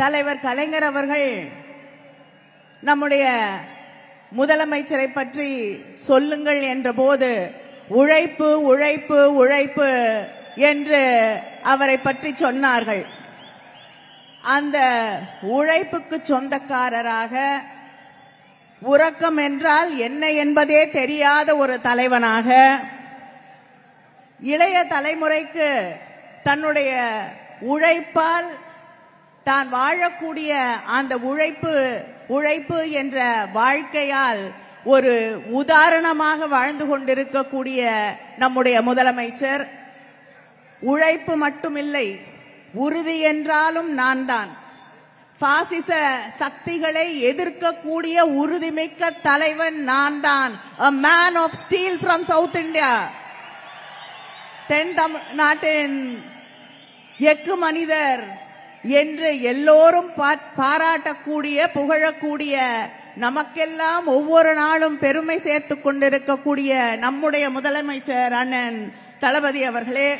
தலைவர் கலைஞர் அவர்கள் நம்முடைய முதலமைச்சரை பற்றி சொல்லுங்கள் என்ற போது உழைப்பு உழைப்பு உழைப்பு என்று அவரை பற்றி சொன்னார்கள். அந்த உழைப்புக்கு சொந்தக்காரராக, உறக்கம் என்றால் என்ன என்பதே தெரியாத ஒரு தலைவனாக, இளைய தலைமுறைக்கு தன்னுடைய உழைப்பால் தான் வாழக்கூடிய அந்த உழைப்பு என்ற வாழ்க்கையால் ஒரு உதாரணமாக வாழ்ந்து கொண்டிருக்கக்கூடிய நம்முடைய முதலமைச்சர், உழைப்பு மட்டுமில்லை, உறுதி என்றாலும் நான் தான், பாசிச சக்திகளை எதிர்க்கக்கூடிய உறுதிமிக்க தலைவன் நான் தான். A man of steel from South India. தென் தமிழ்நாட்டின் எக்கு மனிதர் என்று எல்லோரும் பாராட்டக்கூடிய, புகழக்கூடிய, நமக்கெல்லாம் ஒவ்வொரு நாளும் பெருமை சேர்த்துக் கொண்டிருக்கக்கூடிய நம்முடைய முதலமைச்சர் அண்ணன் தளபதி அவர்களே,